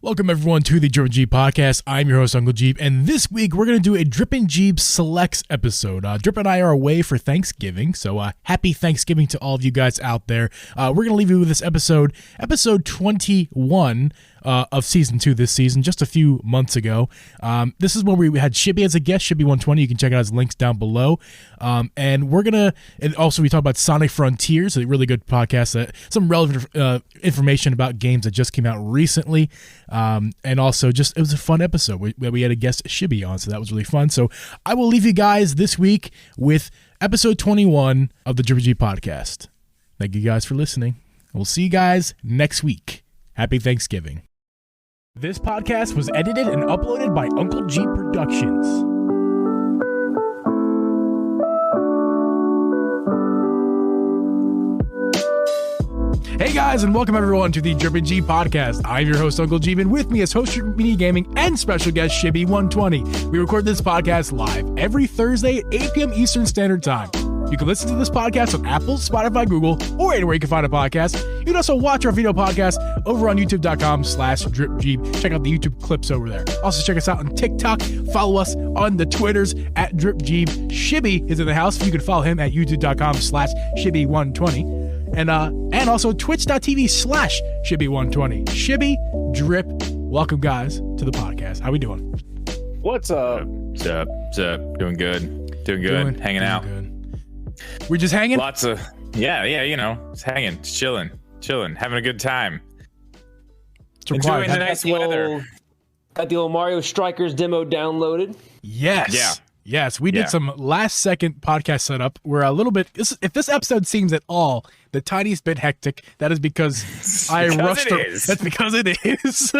Welcome everyone to the Drip Geeb Podcast. I'm your host, Uncle Geeb, and this week we're going to do a Drip and Geeb Selects episode. Drip and I are away for Thanksgiving, so happy Thanksgiving to all of you guys out there. We're going to leave you with this episode 21 of Season 2 this season, just a few months ago. This is when we had Shibby as a guest, Shibby120. You can check out his links down below. And we're going to, and also we talk about Sonic Frontiers, a really good podcast, some relevant information about games that just came out recently. And also just, it was a fun episode. We had a guest Shibby on, so that was really fun. So I will leave you guys this week with episode 21 of the Drip Geeb Podcast. Thank you guys for listening. We'll see you guys next week. Happy Thanksgiving. This podcast was edited and uploaded by Uncle Geeb Productions. Hey guys, and welcome everyone to the Drip and Geeb Podcast. I'm your host, Uncle Geeb, and with me is host of Media Gaming and special guest Shibby120. We record this podcast live every Thursday at 8 p.m. Eastern Standard Time. You can listen to this podcast on Apple, Spotify, Google, or anywhere you can find a podcast. You can also watch our video podcast over on youtube.com/DripGeeb. Check out the YouTube clips over there. Also check us out on TikTok. Follow us on the Twitters at DripGeeb. Shibby is in the house. You can follow him at youtube.com/Shibby120. And also twitch.tv/Shibby120. Shibby, Drip, welcome guys to the podcast. How we doing? What's up? What's up? Doing good. Hanging out. Good. We're just hanging? Lots of, yeah, you know, just hanging, chilling, having a good time. Enjoying the nice weather. Got the old Mario Strikers demo downloaded. Yes. Yeah. Yes, we did some last-second podcast setup. We're a little bit. If this episode seems at all the tiniest bit hectic, that is because I rushed. That's because it is.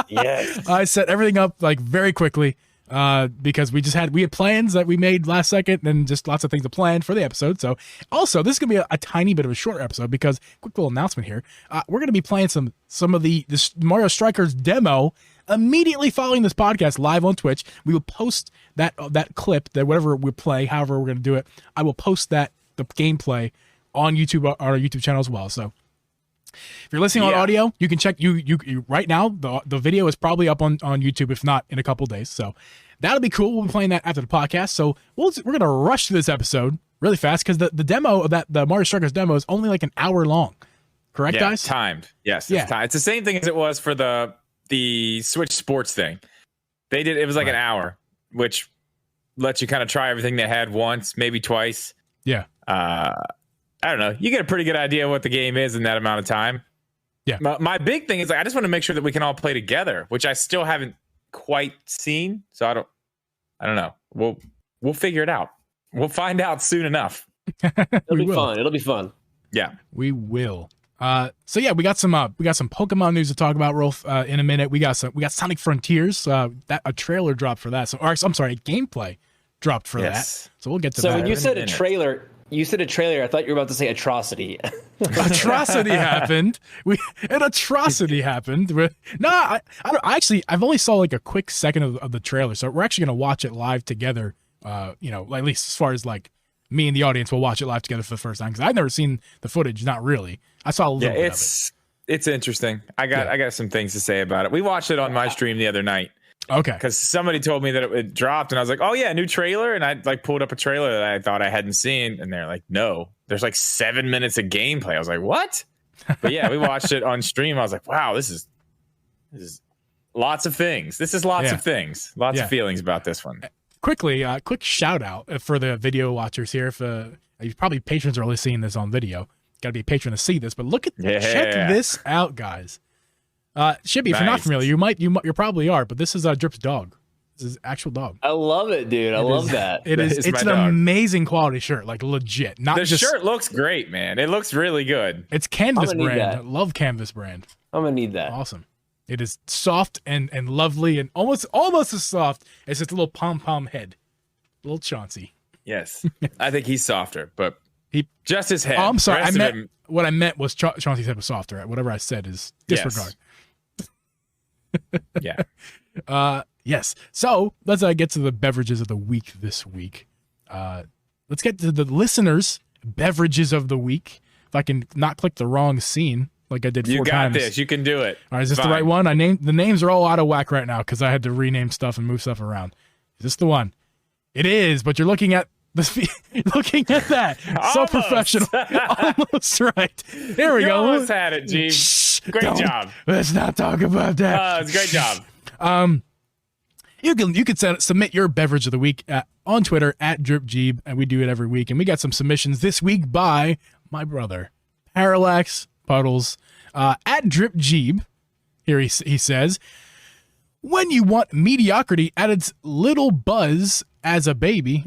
Yes. I set everything up like very quickly because we had plans that we made last second, and just lots of things to plan for the episode. So, also this is gonna be a tiny bit of a short episode because quick little announcement here. We're gonna be playing some of this Mario Strikers demo. Immediately following this podcast live on Twitch, we will post that clip, that whatever we play, however we're going to do it, I will post the gameplay on YouTube, on our YouTube channel as well. So if you're listening on audio, you can check you right now. The video is probably up on YouTube, if not in a couple days. So that'll be cool. We'll be playing that after the podcast. So we're going to rush through this episode really fast because the demo of the Mario Strikers demo is only like an hour long. Correct, guys? Timed. Yes. It's timed. It's the same thing as it was for the Switch Sports thing. It was like an hour, which lets you kind of try everything they had once, maybe twice. Yeah. I don't know. You get a pretty good idea of what the game is in that amount of time. Yeah. My big thing is I just want to make sure that we can all play together, which I still haven't quite seen. So I don't know. We'll figure it out. We'll find out soon enough. It'll be fun. Yeah. We will. So yeah, we got some Pokemon news to talk about, Rolf, in a minute. We got Sonic Frontiers, that a trailer dropped for that. So, a gameplay dropped for that. So we'll get to that. So when you said a trailer, I thought you were about to say atrocity. Atrocity happened. An atrocity happened. I've only saw like a quick second of the trailer. So we're actually going to watch it live together. At least as far as like me and the audience will watch it live together for the first time because I've never seen the footage. Not really. I saw a little bit of it. It's interesting. I got some things to say about it. We watched it on my stream the other night. Okay. Because somebody told me that it dropped, and I was like, "Oh yeah, new trailer." And I pulled up a trailer that I thought I hadn't seen, and they're like, "No, there's like 7 minutes of gameplay." I was like, "What?" But yeah, we watched it on stream. I was like, "Wow, this is lots of things. This is lots of things. Lots of feelings about this one." Quickly, quick shout out for the video watchers here. If probably patrons are only seeing this on video. Got to be a patron to see this, but check this out, guys. Shibby, if you're not familiar, you probably are, but this is Drip's dog. This is actual dog. I love it, dude. I love that. It's an amazing quality shirt, like legit. The shirt looks great, man. It looks really good. It's Canvas brand. I love Canvas brand. I'm gonna need that. Awesome. It is soft and lovely and almost as soft as its little pom-pom head. Little Chauncey. Yes. I think he's softer, but just his head. Oh, I'm sorry. What I meant was Chauncey's head was softer. Whatever I said is disregard. Yes. Yeah. Yes. So let's get to the beverages of the week this week. Let's get to the listeners' beverages of the week. If I can not click the wrong scene, like I did 4 You got times. this. You can do it. All right, is this Fine. the right one? The names are all out of whack right now because I had to rename stuff and move stuff around. Is this the one? It is, but you're looking at looking at that. So Almost. professional. Almost right. There we You go. almost had it, Geeb. Shh, Great don't- job. Let's not talk about that. It's a great job. You can submit your beverage of the week on Twitter at DripGeeb, and we do it every week. And we got some submissions this week by my brother, Parallax Puddles, at DripGeeb. Here he says, when you want mediocrity at its little buzz as a baby,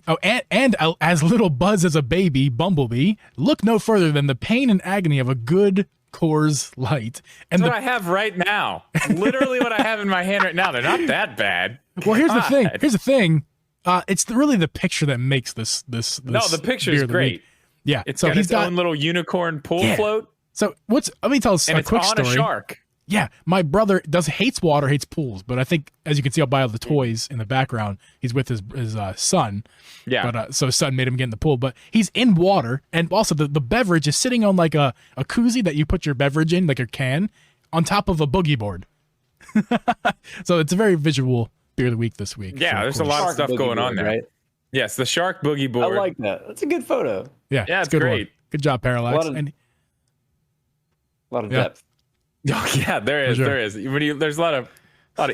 as little buzz as a baby, Bumblebee, look no further than the pain and agony of a good Coors Light. And That's what I have right now. Literally what I have in my hand right now. They're not that bad. well, here's the thing. God. Here's the thing. It's really the picture that makes this. No, the picture is beer of the great. week. Yeah, It's so got its own little unicorn pool float, So let me tell and a it's quick on story. a shark. Yeah, my brother hates water, hates pools, but I think as you can see by all the toys in the background, he's with his son. Yeah. But so his son made him get in the pool, but he's in water, and also the beverage is sitting on like a koozie that you put your beverage in, like a can, on top of a boogie board. So it's a very visual beer of the week this week. Yeah, so, there's a course. lot of Shark stuff boogie going on board, there. right? Yes, the shark boogie I board. like that. That's a good photo. Yeah, Yeah, it's it's a good one. great. Good job, Parallax. A lot of Yeah. depth. Oh, yeah, there is. For sure. There is. There's a lot of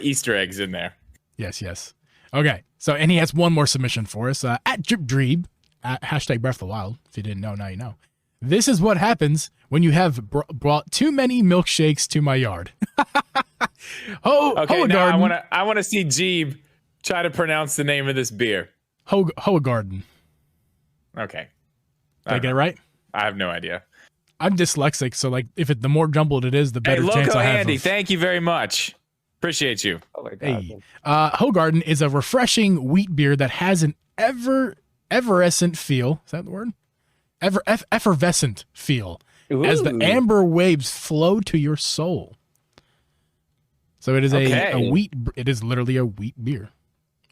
Easter eggs in there. Yes. Okay. So, and he has one more submission for us at DripDreeb, at hashtag Breath of the Wild. If you didn't know, now you know. This is what happens when you have brought too many milkshakes to my yard. Okay, now Hoegaarden. I want to see Geeb try to pronounce the name of this beer. Hoegaarden. Okay, Did I get it right? I have no idea. I'm dyslexic, so like if the more jumbled it is, the Hey, better chance Loco I have. Andy, thank you very much. Appreciate you. Oh my god. Hey, Hoegaarden is a refreshing wheat beer that has an effervescent feel. Is that the word? Effervescent feel as the Ooh. amber waves flow to your soul. So it is a wheat. It is literally a wheat beer.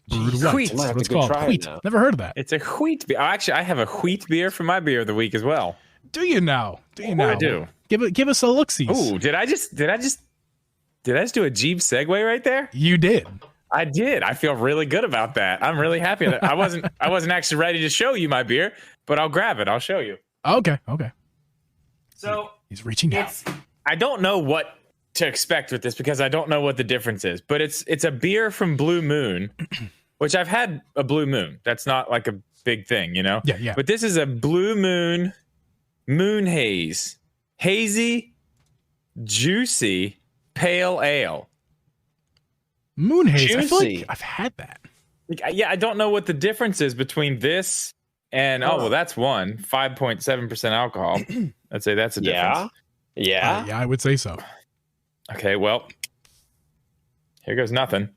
Brewed white. Wheat. That's I might have what it's to go called. try it Wheat. now. Never heard of that. It's a wheat beer. Actually, I have a wheat beer for my beer of the week as well. Do you now? I do. Give us a look-see. Ooh, did I just do a Jeep segue right there? You did. I did. I feel really good about that. I'm really happy. I wasn't actually ready to show you my beer, but I'll grab it. I'll show you. Okay. So He's reaching out. I don't know what to expect with this because I don't know what the difference is, but it's a beer from Blue Moon, which I've had a Blue Moon. That's not like a big thing, you know? Yeah. But this is a Blue Moon Haze. Hazy, juicy, pale ale. Moon haze. I feel Juicy. like I've had that. Yeah, I don't know what the difference is between this and that's 5.7% alcohol. I'd say that's a difference. Yeah. Yeah, I would say so. Okay, well, here goes nothing.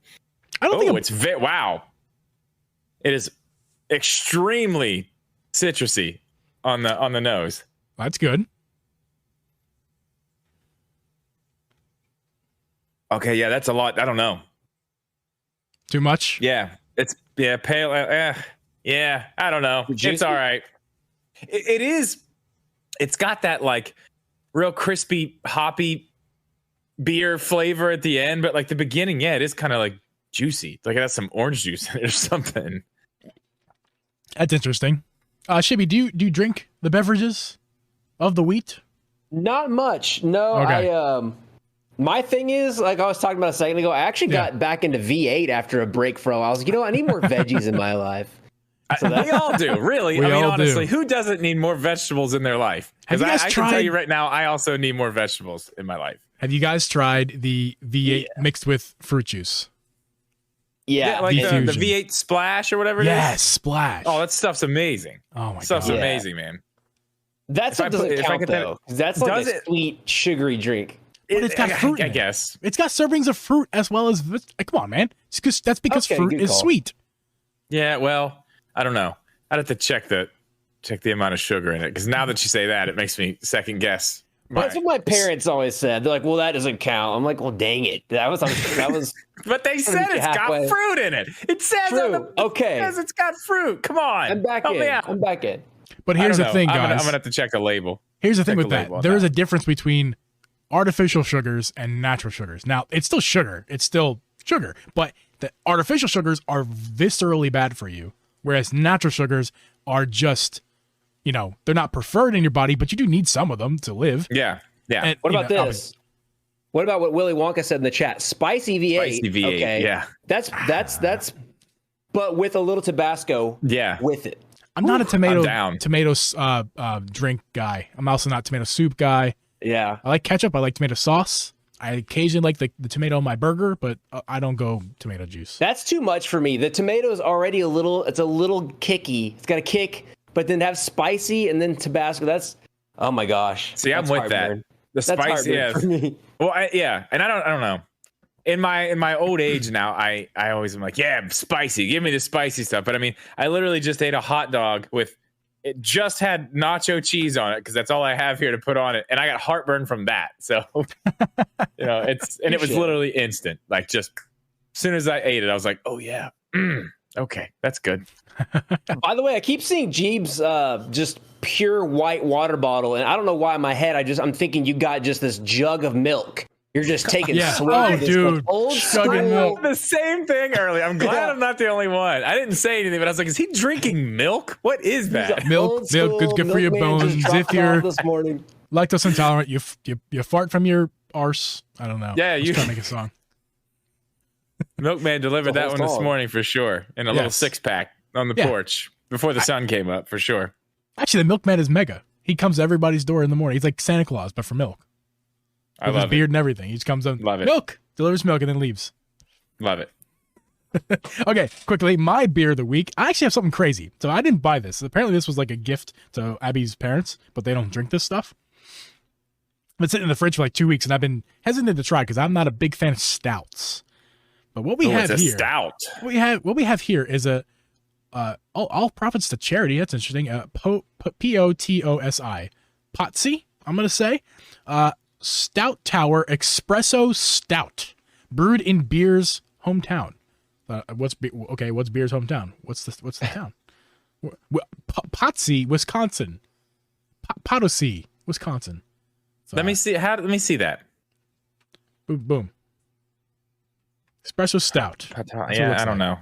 I don't think I'm- It's wow. It is extremely citrusy on the nose. that's good. Okay, yeah, that's a lot. I don't know. Too much? Yeah, it's pale. Yeah, I don't know. Juicy? It's all right. It is. It's got that like real crispy, hoppy beer flavor at the end, but like the beginning, yeah, it is kind of like juicy. Like it has some orange juice in it or something. That's interesting. Shibby, do you drink the beverages of the wheat? Not much. No, Okay. My thing is, like I was talking about a second ago, I actually got back into V8 after a break for a while. I was like, you know what? I need more veggies in my life. So We all do, really. We I mean, all honestly, do. who doesn't need more vegetables in their life? Have Because you guys I can tell tried- you right now, I also need more vegetables in my life. Have you guys tried the V8 mixed with fruit juice? Yeah, like the Diffusion. V8 Splash or whatever it is. Yes, splash. Oh, that stuff's amazing. Oh my Stuff's god. Yeah. amazing, man. that stuff doesn't if I count get that- though. 'Cause that's like Does a it? sweet, sugary drink. But it's got fruit I in it. guess. It's got servings of fruit as well as come on, man. That's because Okay, fruit good is call. sweet. Yeah, well, I don't know. I'd have to check the amount of sugar in it because now that you say that, it makes me second guess. That's what my parents always said. They're like, "Well, that doesn't count." I'm like, "Well, dang it, that was." But they said it's Halfway. got fruit in it. It says on True. the Okay. It says it's got fruit. Come on, I'm back help in. me out. I'm back in. But I here's don't the know. thing, I'm guys. gonna have to check the label. Here's the thing check with the that. label on There is that. a difference between artificial sugars and natural sugars. Now, it's still sugar. It's still sugar. But the artificial sugars are viscerally bad for you, whereas natural sugars are just, they're not preferred in your body, but you do need some of them to live. Yeah. Yeah. And, what about this? What about what Willy Wonka said in the chat? Spicy V8. Spicy V8. Okay. Yeah. That's, but with a little Tabasco. Yeah. With it. I'm not a tomato drink guy. I'm also not a tomato soup guy. Yeah. I like ketchup. I like tomato sauce. I occasionally like the tomato on my burger, but I don't go tomato juice. That's too much for me. The tomato is already it's a little kicky. It's got a kick, but then have spicy and then Tabasco. That's, oh my gosh. See, I'm with that. The spicy, yeah. For me. Well, and I don't know. In my old age now, I always am like, yeah, spicy. Give me the spicy stuff. But I mean, I literally just ate a hot dog it just had nacho cheese on it because that's all I have here to put on it, and I got heartburn from that. So, it was literally instant. Like, just as soon as I ate it, I was like, oh yeah, okay, that's good. By the way, I keep seeing Geeb's just pure white water bottle, and I don't know why in my head I'm thinking you got just this jug of milk. You're just taking dude, old chugging milk. The same thing earlier. I'm glad I'm not the only one. I didn't say anything, but I was like, is he drinking milk? What is that? Milk is good for your bones. If you're lactose intolerant, you fart from your arse. I don't know. Yeah, you trying to make a song. Milkman delivered that one this morning for sure, in a little 6-pack on the porch before the sun came up for sure. Actually, the Milkman is mega. He comes to everybody's door in the morning. He's like Santa Claus, but for milk. With his beard and everything. He just comes up, milk, delivers milk, and then leaves. Love it. Okay, quickly, my beer of the week. I actually have something crazy. So I didn't buy this. Apparently, this was like a gift to Abby's parents, but they don't drink this stuff. It's sitting in the fridge for like 2 weeks, and I've been hesitant to try because I'm not a big fan of stouts. But what we have here, stout. What we have here is a all profits to charity. That's interesting. POTOSI, Potsy. I'm gonna say. Stout Tower Espresso Stout, brewed in beer's hometown. What's beer's hometown? What's the town? Potsy, Wisconsin. Potosi, Wisconsin. So, let me see. Let me see that. Boom, boom. Espresso Stout. Yeah, I don't know.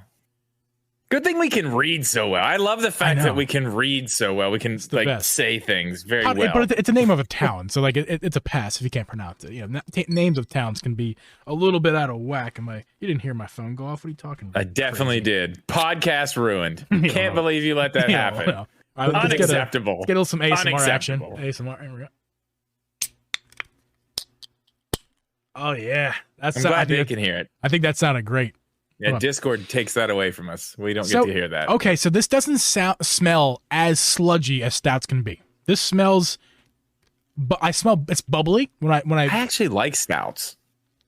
Good thing we can read so well. I love the fact that we can read so well. We can say things very well. But it's a name of a town, so like it's a pass if you can't pronounce it. Names of towns can be a little bit out of whack. You didn't hear my phone go off? What are you talking about? I definitely did. Podcast ruined. Can't believe you let that happen. Unacceptable. Let's get some ASMR action. ASMR. Here we go. Oh yeah, I'm glad they can hear it. I think that sounded great. Yeah, Discord takes that away from us. We don't get to hear that. Okay, so this doesn't smell as sludgy as stouts can be. This smells, but it's bubbly when I actually like stouts.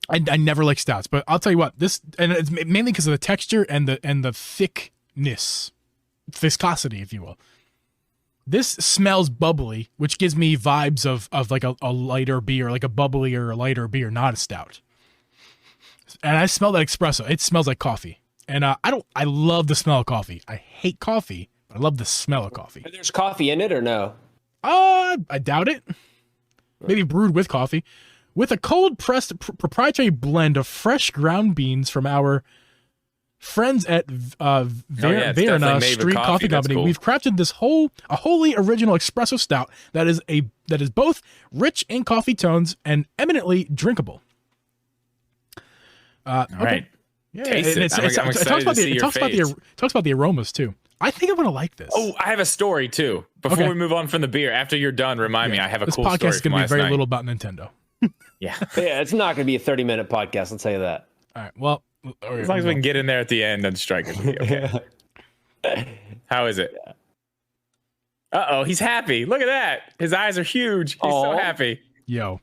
I never like stouts, but I'll tell you what, this, and it's mainly because of the texture and the thickness, viscosity, if you will. This smells bubbly, which gives me vibes of like a lighter beer, like a bubbly or a lighter beer, not a stout. And I smell that espresso. It smells like coffee. And I love the smell of coffee. I hate coffee, but I love the smell of coffee. There's coffee in it or no? I doubt it. Maybe brewed with coffee. With a cold pressed proprietary blend of fresh ground beans from our friends at Verna Street Coffee Company, we've crafted this a wholly original espresso stout that is both rich in coffee tones and eminently drinkable. All right. Yeah, Taste it. I'm excited to see your face. It talks about the aromas too. I think I'm gonna like this. Oh, I have a story too. Before we move on from the beer, after you're done, remind me. I have a cool story. This podcast is gonna be very little about Nintendo. Yeah, it's not gonna be a 30-minute podcast. I'll tell you that. All right. Well, as long as we can get in there at the end and strike it. Okay. How is it? Uh-oh, he's happy. Look at that. His eyes are huge. He's so happy. Yo.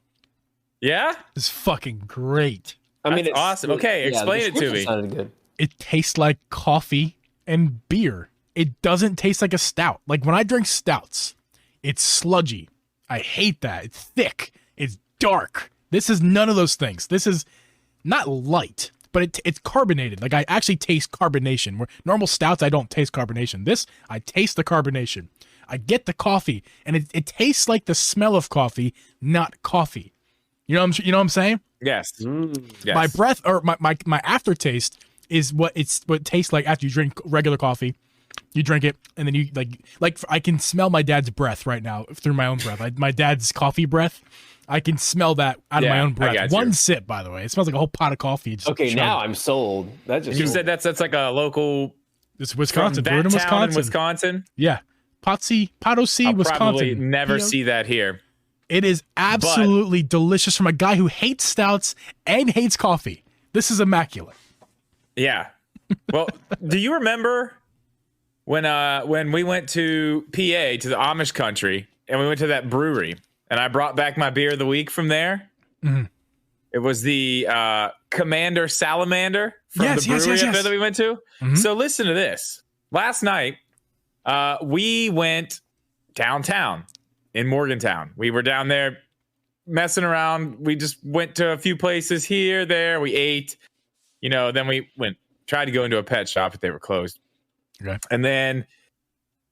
Yeah? This is fucking great. It's awesome. Okay, explain it to me. Good. It tastes like coffee and beer. It doesn't taste like a stout. Like when I drink stouts, it's sludgy. I hate that. It's thick. It's dark. This is none of those things. This is not light, but it's carbonated. Like I actually taste carbonation. Where normal stouts, I don't taste carbonation. This, I taste the carbonation. I get the coffee, and it tastes like the smell of coffee, not coffee. You know what I'm saying? Yes. Yes. My breath or my aftertaste is what it tastes like after you drink regular coffee. You drink it, and then you like I can smell my dad's breath right now through my own breath. My dad's coffee breath. I can smell that out of my own breath. One sip, by the way. It smells like a whole pot of coffee. Okay, now I'm sold. You said that's like a local. It's Wisconsin. That town in Wisconsin. Yeah, Potosi, Wisconsin. Probably never see that here. It is absolutely delicious from a guy who hates stouts and hates coffee. This is immaculate. Yeah. Well, do you remember when we went to PA, to the Amish country, and we went to that brewery, and I brought back my beer of the week from there? Mm-hmm. It was the Commander Salamander from the brewery up there that we went to. Mm-hmm. So listen to this. Last night, we went downtown in Morgantown. We were down there messing around. We just went to a few places here, there. We ate, then we tried to go into a pet shop, but they were closed. Okay. And then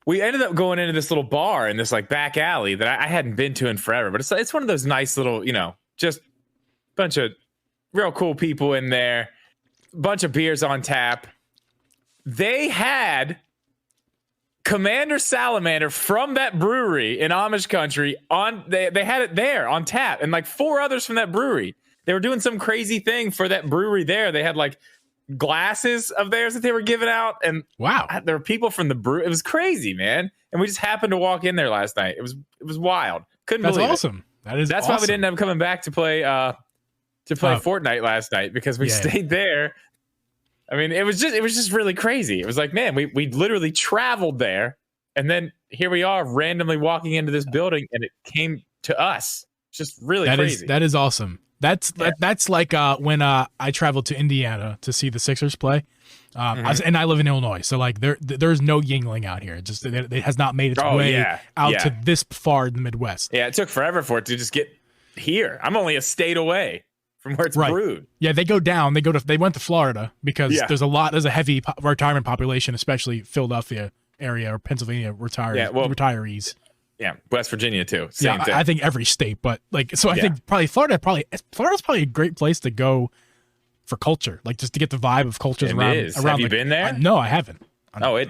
we ended up going into this little bar in this like back alley that I hadn't been to in forever. But it's one of those nice little, just bunch of real cool people in there, bunch of beers on tap. They had Commander Salamander from that brewery in Amish country they had it there on tap, and like 4 others from that brewery. They were doing some crazy thing for that brewery there. They had like glasses of theirs that they were giving out, and wow, there were people from the brew. It was crazy, man. And we just happened to walk in there last night. It was wild. Couldn't believe it. That's awesome. That's awesome. Why we didn't end up coming back to play Fortnite last night, because we stayed there. I mean, it was just really crazy. It was like, man, we literally traveled there, and then here we are randomly walking into this building, and it came to us. It's just really crazy. That is awesome. That's like when I traveled to Indiana to see the Sixers play, and I live in Illinois, so like there's no Yingling out here. It has not made its way out to this far in the Midwest. Yeah, it took forever for it to just get here. I'm only a state away from where it's brewed. Yeah, they go down. They went to Florida because there's a heavy retirement population, especially Philadelphia area or Pennsylvania retirees. Yeah, West Virginia too. Same thing. I think every state, but like, so I think Florida's probably a great place to go for culture, like just to get the vibe of cultures around. Have you been there? No, I haven't.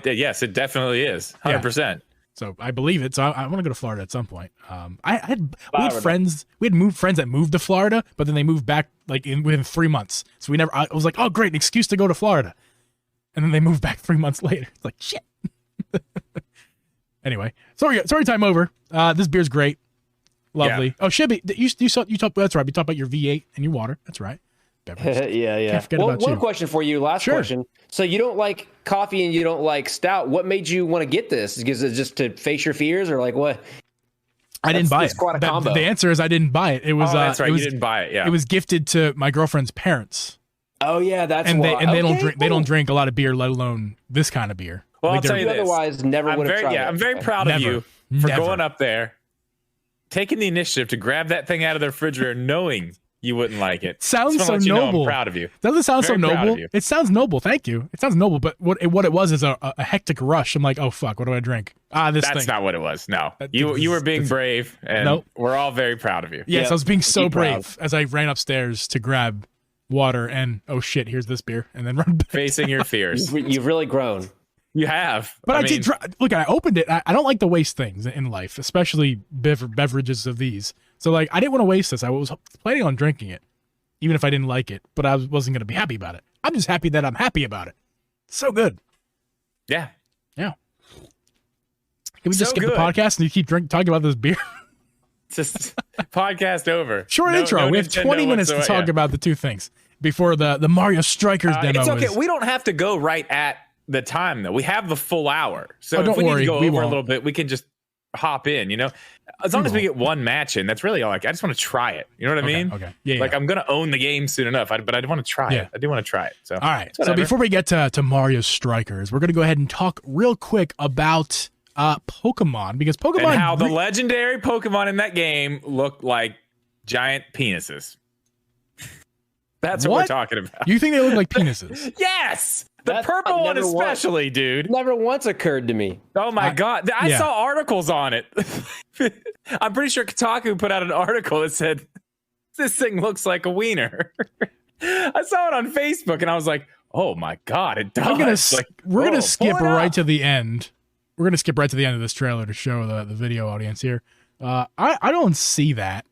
Yes, it definitely is. 100%. So I believe it. So I want to go to Florida at some point. We had friends that moved to Florida, but then they moved back like within 3 months. So I was like, oh great, an excuse to go to Florida. And then they moved back 3 months later. It's like, shit. Anyway, sorry, time over. This beer's great. Lovely. Yeah. Oh, Shibby, you talked, that's right. You talked about your V8 and your water. That's right. Yeah. Can't forget about you. One question for you. Last question. So you don't like coffee and you don't like stout. What made you want to get this? Is it just to face your fears, or like what? I didn't buy it. Quite a combo. The answer is I didn't buy it. It was that's right. You didn't buy it. Yeah. It was gifted to my girlfriend's parents. Oh yeah, that's why. They don't drink a lot of beer, let alone this kind of beer. Well, I'll tell you this. Otherwise, never would have tried it. I'm very proud of you for going up there, taking the initiative to grab that thing out of the refrigerator, knowing you wouldn't like it. Sounds so noble. I'm proud of you. Doesn't it sound so noble? It sounds noble. Thank you. It sounds noble. But what it was is a hectic rush. I'm like, oh fuck, what do I drink? That's not what it was. No, you were being brave, and we're all very proud of you. Yes, I was being so brave as I ran upstairs to grab water, and oh shit, here's this beer, and then run back facing your fears. You've really grown. You have. But I did look, I opened it. I don't like to waste things in life, especially beverages of these. So like, I didn't want to waste this. I was planning on drinking it, even if I didn't like it, but I wasn't going to be happy about it. I'm just happy that I'm happy about it. So good. Yeah. Can we just skip the podcast and you keep talking about this beer? Just podcast over. Short intro. We have 20 minutes to talk about the two things before the Mario Strikers demo. It's okay. We don't have to go right at the time though. We have the full hour. So if we need to go over a little bit, we can just hop in, as long as we get one match in. That's really all. I just want to try it. You know what I mean? Okay. Yeah. I'm gonna own the game soon enough, but I want to try it. I do want to try it. So all right. So before we get to Mario Strikers, we're gonna go ahead and talk real quick about Pokemon, because Pokemon and how the legendary Pokemon in that game look like giant penises. That's what we're talking about. You think they look like penises? Yes. The purple one especially, dude. Never once occurred to me. Oh my God. I saw articles on it. I'm pretty sure Kotaku put out an article that said This thing looks like a wiener. I saw it on Facebook and I was like, oh my God, it does. We're gonna skip right to the end. We're gonna skip right to the end of this trailer to show the video audience here. I don't see that.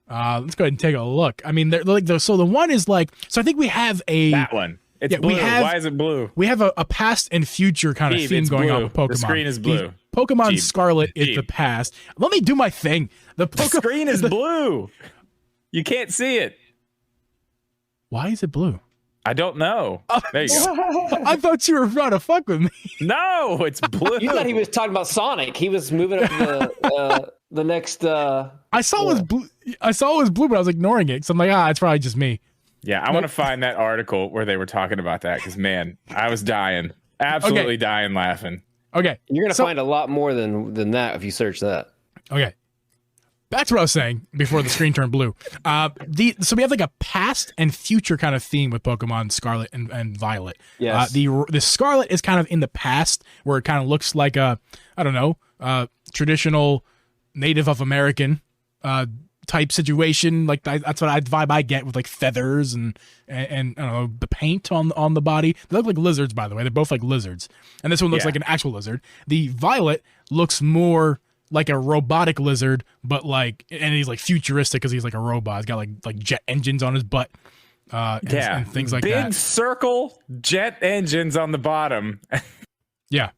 Let's go ahead and take a look. I mean, they're like so the one is like, so I think we have that one. It's blue. Why is it blue? We have a past and future kind of theme going on with Pokemon. The screen is blue. Pokemon Scarlet is the past. Let me do my thing. The screen is blue. You can't see it. Why is it blue? I don't know. There you go. I thought you were trying to fuck with me. No, it's blue. You thought he was talking about Sonic. He was moving up to the next. I saw it was blue. I saw it was blue, but I was ignoring it. So I'm like, it's probably just me. Yeah, I want to find that article where they were talking about that because, man, I was dying. Absolutely dying laughing. Okay. You're going to find a lot more than that if you search that. Okay. Back to what I was saying before the screen turned blue. So we have like a past and future kind of theme with Pokemon Scarlet and Violet. Yes. The Scarlet is kind of in the past where it kind of looks like a, I don't know, traditional Native of American type situation. Like that's what vibe I get with like feathers and I don't know, the paint on the body. They look like lizards, by the way. They're both like lizards, and this one looks like an actual lizard. The Violet looks more like a robotic lizard, but like, and he's like futuristic because he's like a robot. He's got like jet engines on his butt, and things like that. Big circle jet engines on the bottom. Yeah.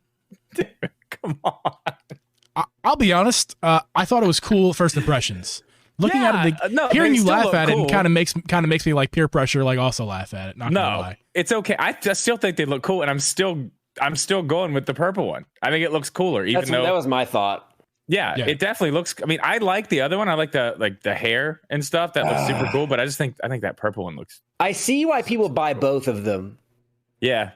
Dude, come on. I'll be honest. I thought it was cool first impressions. Looking at it, hearing you laugh at it, and kind of makes me like peer pressure, like also laugh at it. Not gonna lie. It's okay. I still think they look cool, and I'm still going with the purple one. I think it looks cooler, even though that was my thought. Yeah, it definitely looks. I mean, I like the other one. I like the hair and stuff. That looks super cool. But I think that purple one looks. I see why people buy both of them. Yeah,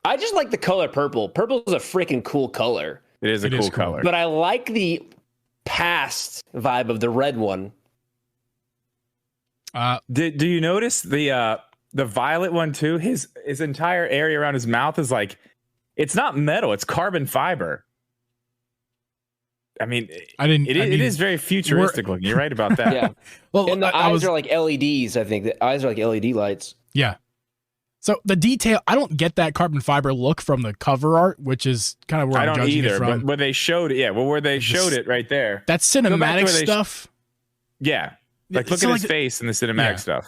I just like the color purple. Purple is a freaking cool color. It is a cool color. But I like the past vibe of the red one. Do you notice the violet one too? His entire area around his mouth is like, it's not metal, it's carbon fiber. I mean, it is very futuristic looking. You're right about that. Yeah. Well, and the eyes are like LEDs. I think the eyes are like LED lights. Yeah. So the detail, I don't get that carbon fiber look from the cover art, which is kind of where I'm judging it from. But where they showed it, where they showed it right there. That's cinematic stuff. Yeah. Like look at his face in the cinematic stuff.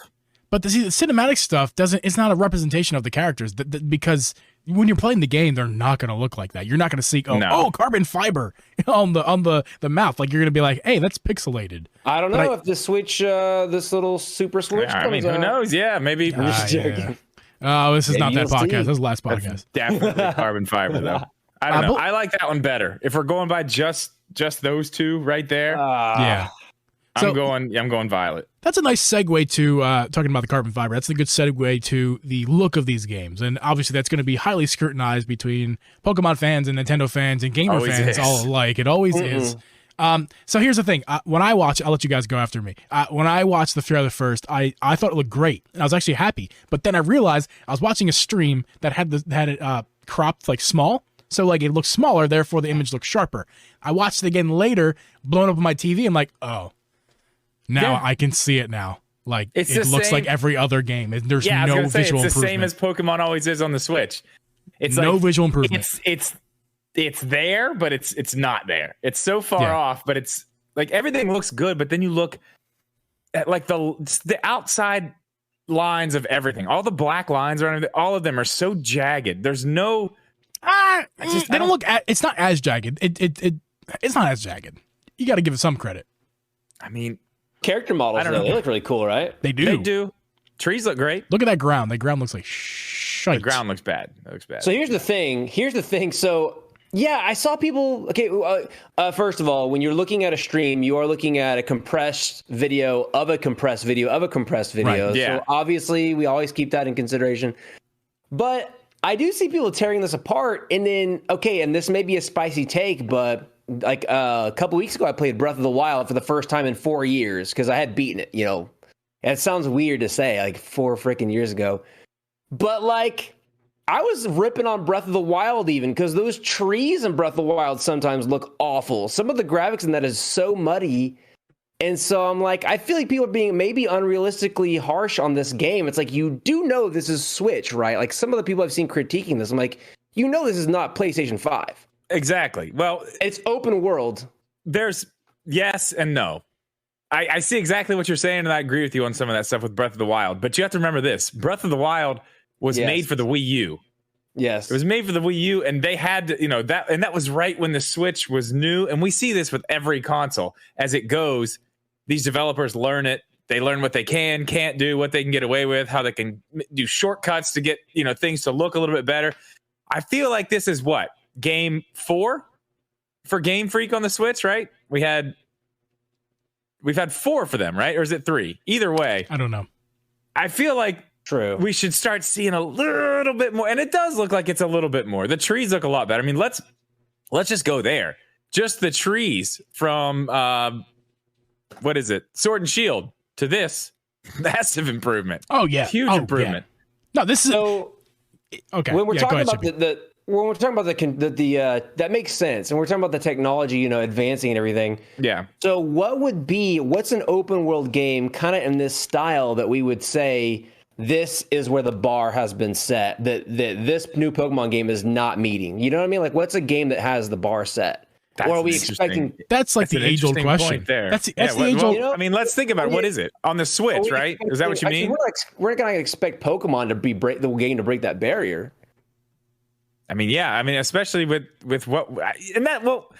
But the cinematic stuff it's not a representation of the characters because when you're playing the game, they're not going to look like that. You're not going to see carbon fiber on the mouth. Like you're going to be like, hey, that's pixelated. I don't know if the Switch, this little super Switch. I mean, who knows? Yeah, maybe. I'm just joking. Oh, this is not that podcast. This is the last podcast. That's definitely carbon fiber though. I don't know. I like that one better. If we're going by just those two right there, I'm going Violet. That's a nice segue to talking about the carbon fiber. That's a good segue to the look of these games. And obviously that's going to be highly scrutinized between Pokemon fans and Nintendo fans and gamer fans all alike. It always is. So here's the thing. When I watch, I'll let you guys go after me. When I watched the trailer first, I thought it looked great. And I was actually happy. But then I realized I was watching a stream that had it cropped like small. So like it looked smaller, therefore the image looked sharper. I watched it again later, blown up on my TV. I'm like, oh. Now I can see it now. Like it looks like every other game. There's no visual improvement. It's the same as Pokemon always is on the Switch. It's no visual improvement. It's there, but it's not there. It's so far off, but it's like everything looks good. But then you look at like the outside lines of everything. All the black lines around it, all of them are so jagged. There's no. They don't look. It's not as jagged. It's not as jagged. You got to give it some credit. I mean. Character models, they look really cool, right? They do. Trees look great. Look at that ground. The ground looks like shite. The ground looks bad. It looks bad. So here's the thing. So yeah, I saw people. Okay, first of all, when you're looking at a stream, you are looking at a compressed video of a compressed video of a compressed video. Right, yeah. So obviously, we always keep that in consideration. But I do see people tearing this apart, and then and this may be a spicy take, but. Like a couple weeks ago, I played Breath of the Wild for the first time in 4 years because I had beaten it. You know, it sounds weird to say, like 4 freaking years ago, but like I was ripping on Breath of the Wild even because those trees in Breath of the Wild sometimes look awful. Some of the graphics in that is so muddy, And so I'm like, I feel like people are being maybe unrealistically harsh on this game. It's like, you do know this is Switch, right? Like some of the people I've seen critiquing this, I'm like, you know this is not PlayStation 5. Exactly. Well, it's open world. There's yes and no. I see exactly what you're saying, and I agree with you on some of that stuff with Breath of the Wild. But you have to remember this. Breath of the Wild was made for the Wii U. Yes. It was made for the Wii U, and they had to, that was right when the Switch was new. And we see this with every console. As it goes, these developers learn it. They learn what they can't do, what they can get away with, how they can do shortcuts to get, things to look a little bit better. I feel like this is what? Game 4 for GameFreak on the Switch, right? We've had 4 for them, right? Or is it 3? Either way. I don't know. I feel like we should start seeing a little bit more. And it does look like it's a little bit more. The trees look a lot better. I mean, let's just go there. Just the trees from what is it? Sword and Shield to this. Massive improvement. Oh yeah. Huge improvement. Yeah. No, this is okay. When we're talking about when we're talking about the that makes sense, and we're talking about the technology, advancing and everything. Yeah. So what's an open world game kind of in this style that we would say this is where the bar has been set, that this new Pokemon game is not meeting? You know what I mean? Like, what's a game that has the bar set? Or are we expecting? That's like the age-old question. There. That's the age-old. I mean, let's think about what is it on the Switch, right? Is that what you mean? We're not going to expect Pokemon to break the game to break that barrier. I mean, yeah. I mean, especially with what and that. Well,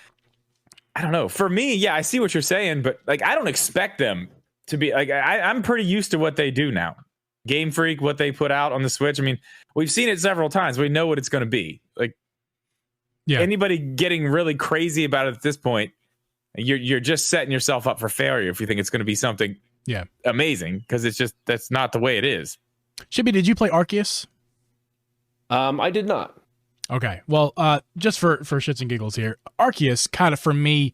I don't know. For me, yeah, I see what you're saying, but like, I don't expect them to be like. I'm pretty used to what they do now. Game Freak, what they put out on the Switch. I mean, we've seen it several times. We know what it's going to be. Like, anybody getting really crazy about it at this point, you're just setting yourself up for failure if you think it's going to be something amazing, because it's just that's not the way it is. Shippy, did you play Arceus? I did not. Okay, well, just for shits and giggles here, Arceus kind of for me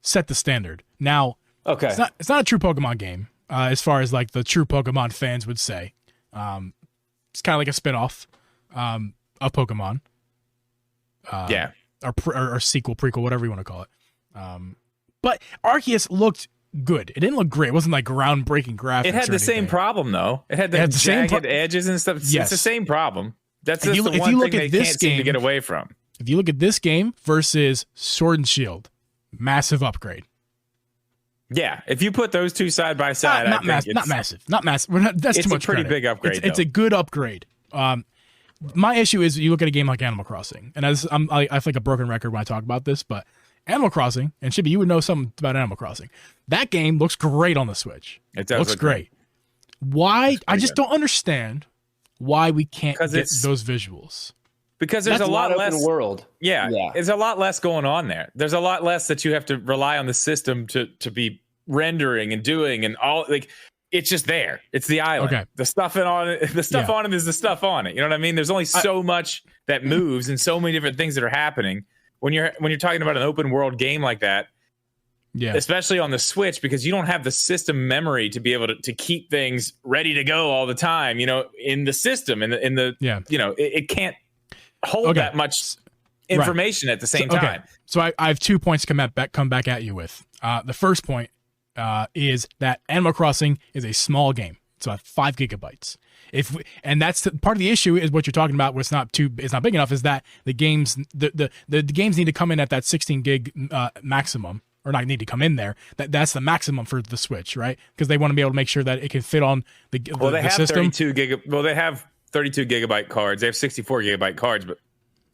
set the standard. Now, it's not a true Pokemon game, as far as like the true Pokemon fans would say. It's kind of like a spinoff of Pokemon. Or sequel, prequel, whatever you want to call it. But Arceus looked good. It didn't look great. It wasn't like groundbreaking graphics. It had the same problem though. It had the jagged edges and stuff. It's the same problem. That's just the one thing they can't seem to get away from. If you look at this game versus Sword and Shield, massive upgrade. Yeah, if you put those two side by side, not massive. That's too much. It's a pretty big upgrade. It's a good upgrade. My issue is you look at a game like Animal Crossing, and I feel like a broken record when I talk about this, but Animal Crossing, and Chibi, you would know something about Animal Crossing. That game looks great on the Switch. It does looks great. Why? I just don't understand why we can't get those visuals. Because there's a lot less world. Yeah, there's a lot less going on there. There's a lot less that you have to rely on the system to be rendering and doing and all. Like, it's just there. It's the island. Okay. The stuff on it. The stuff on it is the stuff on it. You know what I mean? There's only so much that moves and so many different things that are happening when you're talking about an open world game like that. Yeah. Especially on the Switch, because you don't have the system memory to be able to keep things ready to go all the time. In the system, it can't hold that much information at the same time. So I have 2 points to come back at you with. The first point is that Animal Crossing is a small game. It's about 5 gigabytes. And that's part of the issue is what you're talking about. Where it's not big enough. Is that the games need to come in at that 16 gig maximum, or not need to come in there. That's the maximum for the Switch, right? Because they want to be able to make sure that it can fit on the system. They have 32 gigabyte cards. They have 64 gigabyte cards, but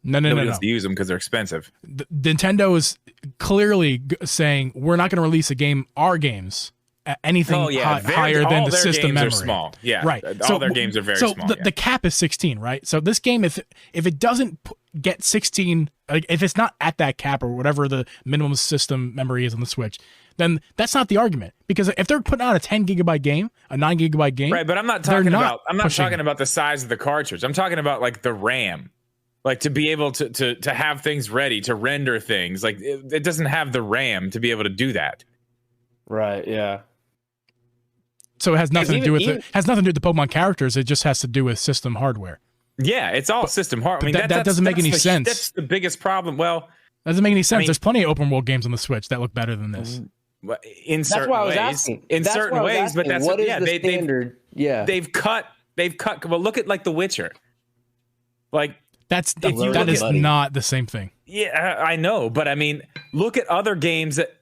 nobody wants to use them because they're expensive. Nintendo is clearly saying we're not going to release our games at anything higher than the system memory. Are small. Yeah, right. All their games are very small. So the cap is 16, right? So this game, if it doesn't get 16, like if it's not at that cap or whatever the minimum system memory is on the Switch, then that's not the argument. Because if they're putting out a 10 gigabyte game, a 9 gigabyte game, right? But I'm not talking about the size of the cartridge. I'm talking about like the RAM. Like to be able to have things ready to render things, like it doesn't have the RAM to be able to do that. Right. Yeah. So it has nothing to do with the Pokemon characters. It just has to do with system hardware. Yeah, it's all system hardware. I mean, that doesn't make any sense. That's the biggest problem. Well, that doesn't make any sense. There's plenty of open world games on the Switch that look better than this. in That's certain why I was ways. asking. In That's certain why I was ways, but asking. that's what is yeah, the standard? they've cut. Well, look at like The Witcher. Like that If you look is at- not the same thing. yeah, I know, but I mean, look at other games that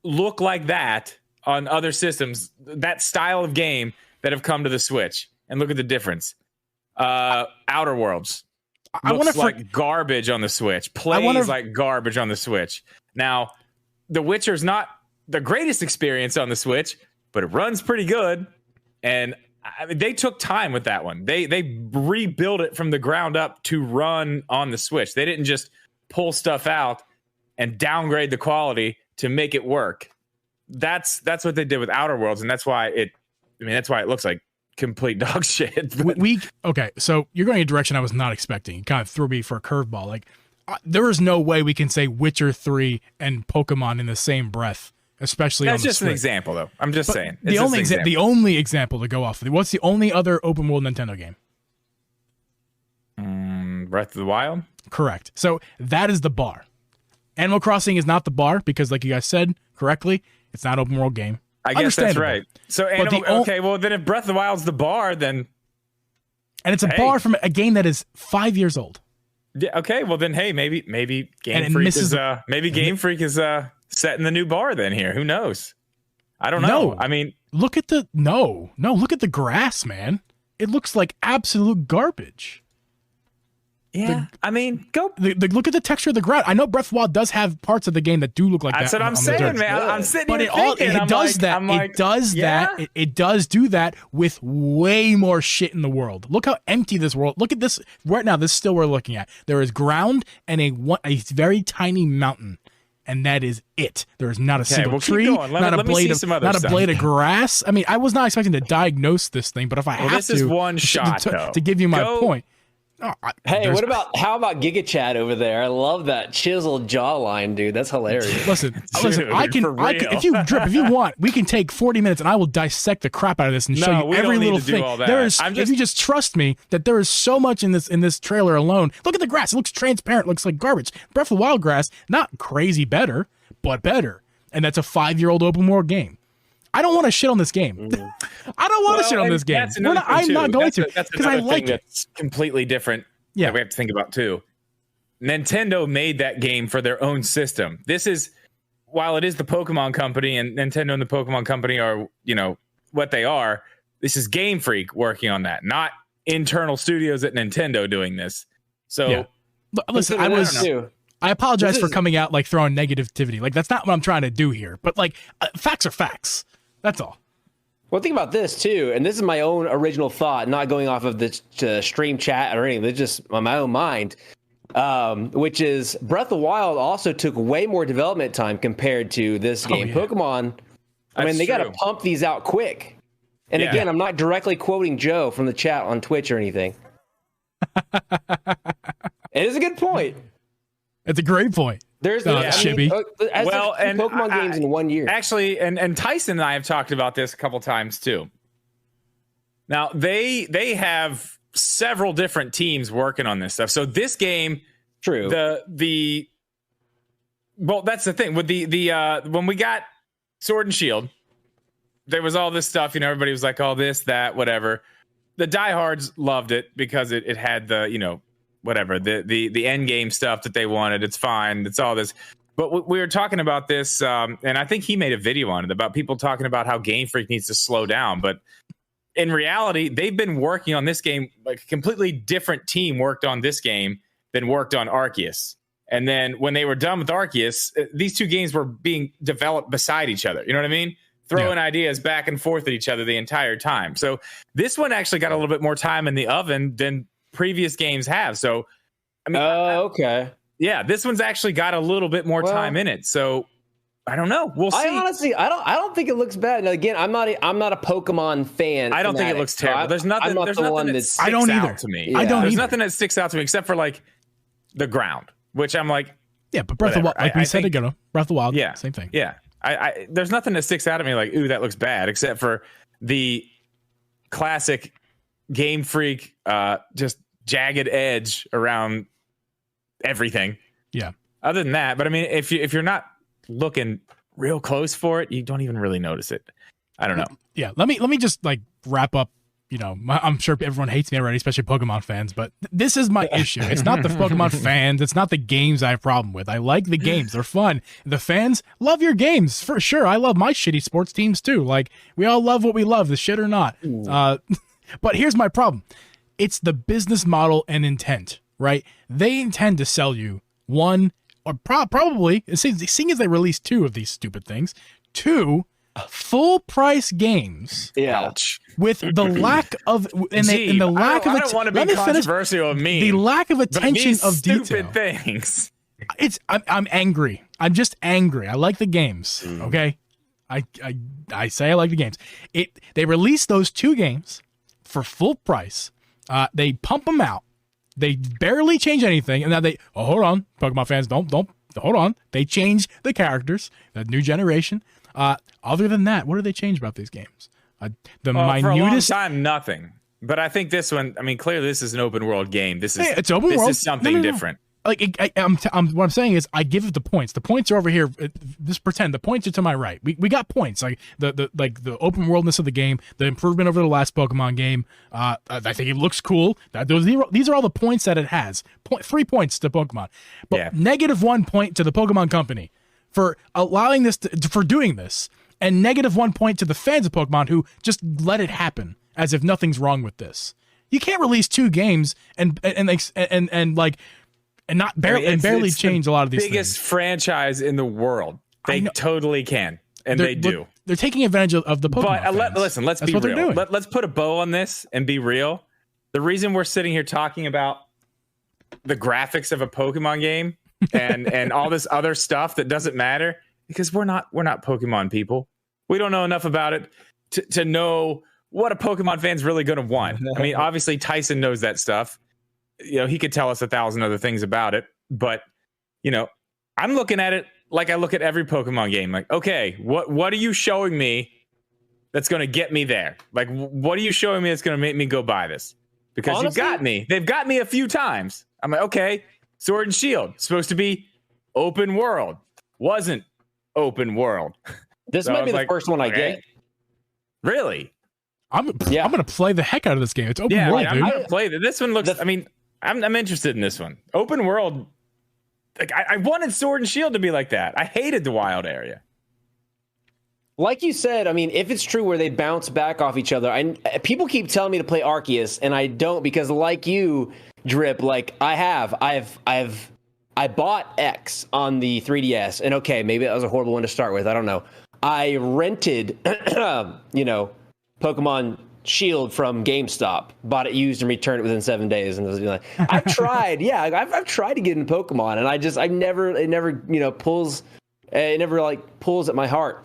look like that on other systems, that style of game that have come to the Switch, and look at the difference. Outer Worlds looks like garbage on the Switch. Plays like garbage on the Switch. Now, The Witcher's not the greatest experience on the Switch, but it runs pretty good. And I mean, they took time with that one. They rebuilt it from the ground up to run on the Switch. They didn't just pull stuff out and downgrade the quality to make it work. That's what they did with Outer Worlds, and that's why it looks like complete dog shit. Okay, so you're going a direction I was not expecting. It kind of threw me for a curveball. Like, there is no way we can say Witcher 3 and Pokemon in the same breath, especially on the Switch. That's just an example, though. I'm just saying. The only example to go off of. What's the only other open world Nintendo game? Breath of the Wild? Correct. So that is the bar. Animal Crossing is not the bar because, like you guys said correctly, it's not an open world game. I guess that's right. So, okay, well, then if Breath of the Wild's the bar, then... And it's a bar from a game that is 5 years old. Yeah, okay, well then, hey, maybe GameFreak is setting the new bar then here. Who knows? I don't know. No. I mean... Look at the... No, look at the grass, man. It looks like absolute garbage. Yeah, I mean, go look at the texture of the ground. I know Breath of the Wild does have parts of the game that do look like that. That's what I'm saying, man. I'm sitting here thinking, it does that. It does do that with way more shit in the world. Look how empty this world. Look at this right now. This is still we're looking at. There is ground and a very tiny mountain, and that is it. There is not a single tree, not a blade of grass. I mean, I was not expecting to diagnose this thing, but if I have this is one shot to give you my point. Hey, how about Giga Chad over there? I love that chiseled jawline, dude. That's hilarious. Listen. I can if you want, we can take 40 minutes and I will dissect the crap out of this and show you every little thing. If you just trust me that there is so much in this trailer alone. Look at the grass. It looks transparent. It looks like garbage. Breath of the Wild grass, not crazy better, but better. And that's a 5-year-old open world game. I don't want to shit on this game. I don't want to shit on this game. I'm not going to because I like it. That's completely different. Yeah, that we have to think about too. Nintendo made that game for their own system. This is, while it is the Pokemon Company, and Nintendo and the Pokemon Company are, what they are. This is Game Freak working on that, not internal studios at Nintendo doing this. So, yeah. Listen, I apologize for coming out like throwing negativity. Like that's not what I'm trying to do here. But like, facts are facts. That's all. Well, think about this too, and this is my own original thought, not going off of the stream chat or anything. It's just my own mind, which is Breath of the Wild also took way more development time compared to this game. Yeah. Pokemon, they got to pump these out quick. And again, I'm not directly quoting Joe from the chat on Twitch or anything. It is a good point. It's a great point. There's Shibby. And Pokemon games in 1 year. Actually, and Tyson and I have talked about this a couple times too. Now they have several different teams working on this stuff. So this game, true. Well, that's the thing with the when we got Sword and Shield, there was all this stuff. Everybody was like, "Oh, this, that, whatever." The diehards loved it because it had the whatever the end game stuff that they wanted. It's fine. It's all this. But we were talking about this, and I think he made a video on it about people talking about how Game Freak needs to slow down. But in reality, they've been working on this game, like a completely different team worked on this game than worked on Arceus. And then when they were done with Arceus, these two games were being developed beside each other. You know what I mean? Throwing ideas back and forth at each other the entire time. So this one actually got a little bit more time in the oven than previous games have. So, I mean, okay. Yeah, this one's actually got a little bit more time in it. So, I don't know. We'll see. I honestly, I don't think it looks bad. Now, again, I'm not a Pokemon fan. I don't think it looks terrible. There's nothing. There's nothing that sticks out to me. I don't. There's nothing that sticks out to me except for like the ground, which I'm like. Yeah, but Breath of the Wild, like we said again, Breath of the Wild. Yeah, same thing. Yeah, I there's nothing that sticks out at me like, ooh, that looks bad, except for the classic Game Freak, just jagged edge around everything. Yeah. Other than that, but I mean, if you're not looking real close for it, you don't even really notice it. I don't know. Yeah, let me just like wrap up. I'm sure everyone hates me already, especially Pokemon fans, but this is my issue. It's not the Pokemon fans. It's not the games I have a problem with. I like the games. They're fun. The fans love your games, for sure. I love my shitty sports teams, too. Like, we all love what we love, the shit or not. But here's my problem. It's the business model and intent, right? They intend to sell you one, or probably, seeing as they released 2 of these stupid things, 2 full price games. Yeah. With the lack of the lack of I don't want to be controversial of me. The lack of attention of detail. Stupid things. I'm angry. I'm just angry. I like the games. Okay. I say I like the games. They released those 2 games for full price. They pump them out. They barely change anything, and now hold on, Pokemon fans, don't hold on. They change the characters, the new generation. Other than that, what do they change about these games? For a long time, nothing. But I think this one, I mean, clearly this is an open world game. It's open world. This is something different. Like what I'm saying is, I give it the points. The points are over here. Just pretend the points are to my right. We got points. Like the open worldness of the game, the improvement over the last Pokemon game. I think it looks cool. These are all the points that it has. 3 points to Pokemon, but -1 point to the Pokemon Company for allowing this for doing this, and -1 point to the fans of Pokemon who just let it happen as if nothing's wrong with this. You can't release 2 games and barely change a lot of these biggest things. Franchise in the world. They totally can, and they do. They're taking advantage of the Pokemon fans. Listen, let's be real. Let's put a bow on this and be real. The reason we're sitting here talking about the graphics of a Pokemon game and all this other stuff that doesn't matter, because we're not Pokemon people. We don't know enough about it to know what a Pokemon fan's really going to want. I mean, obviously Tyson knows that stuff. He could tell us 1,000 other things about it, but I'm looking at it like I look at every Pokemon game. Like, okay, what are you showing me that's going to get me there? Like, what are you showing me that's going to make me go buy this? Because honestly, you got me. They've got me a few times. I'm like, okay, Sword and Shield, supposed to be open world, wasn't open world. This might be the first one I get. Really? I'm gonna play the heck out of this game. It's open world, dude. I'm gonna play this one. Looks. I'm interested in this one. Open world. Like I wanted Sword and Shield to be like that. I hated the wild area. Like you said, I mean, if it's true where they bounce back off each other, people keep telling me to play Arceus, and I don't, because like you, Drip, like I bought X on the 3DS, and okay, maybe that was a horrible one to start with. I don't know. I rented, Pokemon Shield from GameStop, bought it used and returned it within 7 days, and I've tried, I've tried to get into Pokemon, and it never pulls at my heart.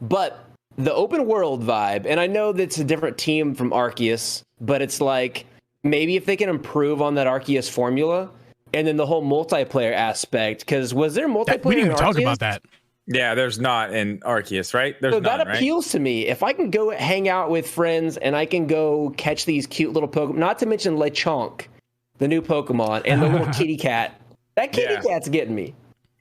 But the open world vibe, and I know that's a different team from Arceus, but it's like maybe if they can improve on that Arceus formula, and then the whole multiplayer aspect, because was there multiplayer? We didn't even talk about that. Yeah, there's not in Arceus, right? There's that appeals to me. If I can go hang out with friends and I can go catch these cute little Pokemon, not to mention Lechonk, the new Pokemon, and the little kitty cat. That kitty cat's getting me.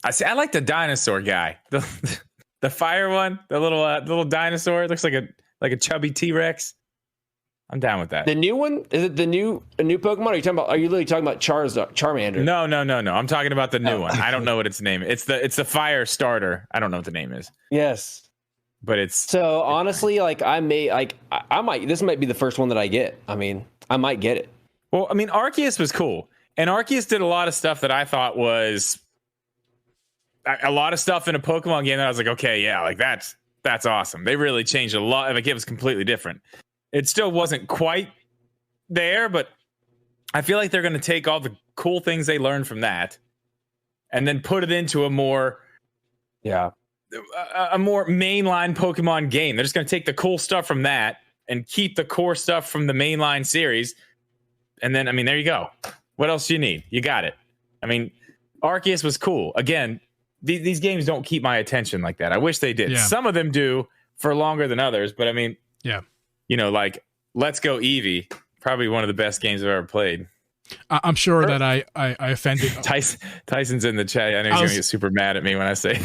I like the dinosaur guy, the fire one, the little dinosaur. It looks like a chubby T-Rex. I'm down with that. The new one? Is it a new Pokemon? Are you literally talking about Charmander? No. I'm talking about the new one. I don't know what its name is. It's the fire starter. I don't know what the name is. Yes. But it's so honestly, I might. This might be the first one that I get. I mean, I might get it. Well, I mean, Arceus was cool, and Arceus did a lot of stuff that I thought was a lot of stuff in a Pokemon game that I was like, okay, yeah, like that's awesome. They really changed a lot. Like, it was completely different. It still wasn't quite there, but I feel like they're going to take all the cool things they learned from that and then put it into a more mainline Pokemon game. They're just going to take the cool stuff from that and keep the core stuff from the mainline series. And then, I mean, there you go. What else do you need? You got it. I mean, Arceus was cool. Again, these games don't keep my attention like that. I wish they did. Yeah. Some of them do for longer than others, but I mean, yeah. Like Let's Go Eevee, probably one of the best games I've ever played. I'm sure that I offended. Tyson's in the chat. I know he's going to get super mad at me when I say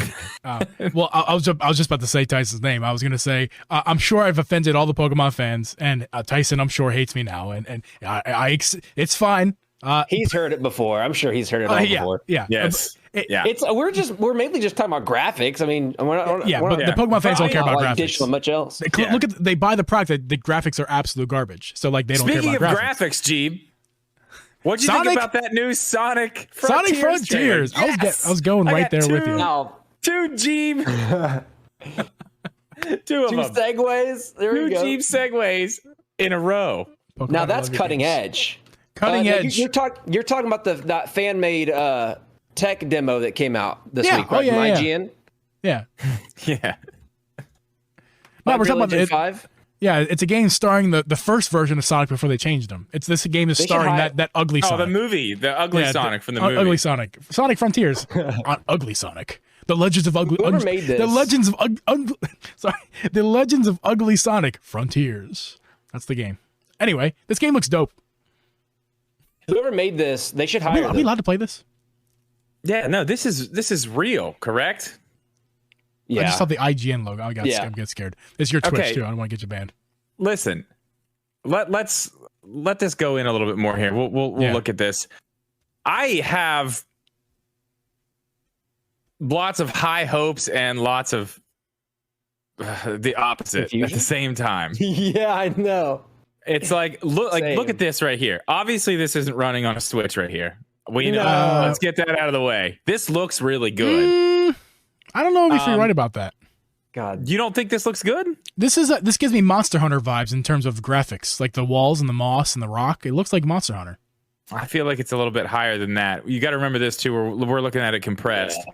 well, I was just about to say Tyson's name. I was going to say, I'm sure I've offended all the Pokemon fans, and Tyson, I'm sure, hates me now. And it's fine. He's heard it before. I'm sure he's heard it all before. Yeah. Yes. We're mainly just talking about graphics. I mean, but the Pokemon fans don't care about graphics. Digital much else. Look at they buy the product that the graphics are absolute garbage. So like they don't care about graphics. Speaking of graphics, Jeeb, what'd you think about that new Sonic Frontiers? Yes. I was going right there with you. Now, two Jeeb. Two of them. Segways. There we go. Two Jeeb Segways in a row. Pokemon, now that's cutting edge. Cutting edge. You're talking about that fan made tech demo that came out this week, right? From IGN. Yeah. Yeah. No, we're talking about 5. Yeah, it's a game starring the first version of Sonic before they changed them. This game is starring that ugly Sonic. Oh, the movie, the ugly Sonic from the movie. Ugly Sonic Frontiers on Ugly Sonic. The Legends of Ugly. Whoever made this. The Legends of Ugly Sonic Frontiers. That's the game. Anyway, this game looks dope. Whoever made this, they should hire them. Are we allowed to play this? Yeah, no, this is real, correct? Yeah. I just saw the IGN logo. I get scared. It's your Twitch too. I don't want to get you banned. Listen, let's let this go in a little bit more here. We'll look at this. I have lots of high hopes and lots of the opposite at the same time. Yeah, I know. It's like look at this right here. Obviously, this isn't running on a Switch right here. We know. Let's get that out of the way. This looks really good. I don't know if you're right about that. God, you don't think this looks good? This gives me Monster Hunter vibes in terms of graphics, like the walls and the moss and the rock. It looks like Monster Hunter. I feel like it's a little bit higher than that. You got to remember this too. We're looking at it compressed. Yeah.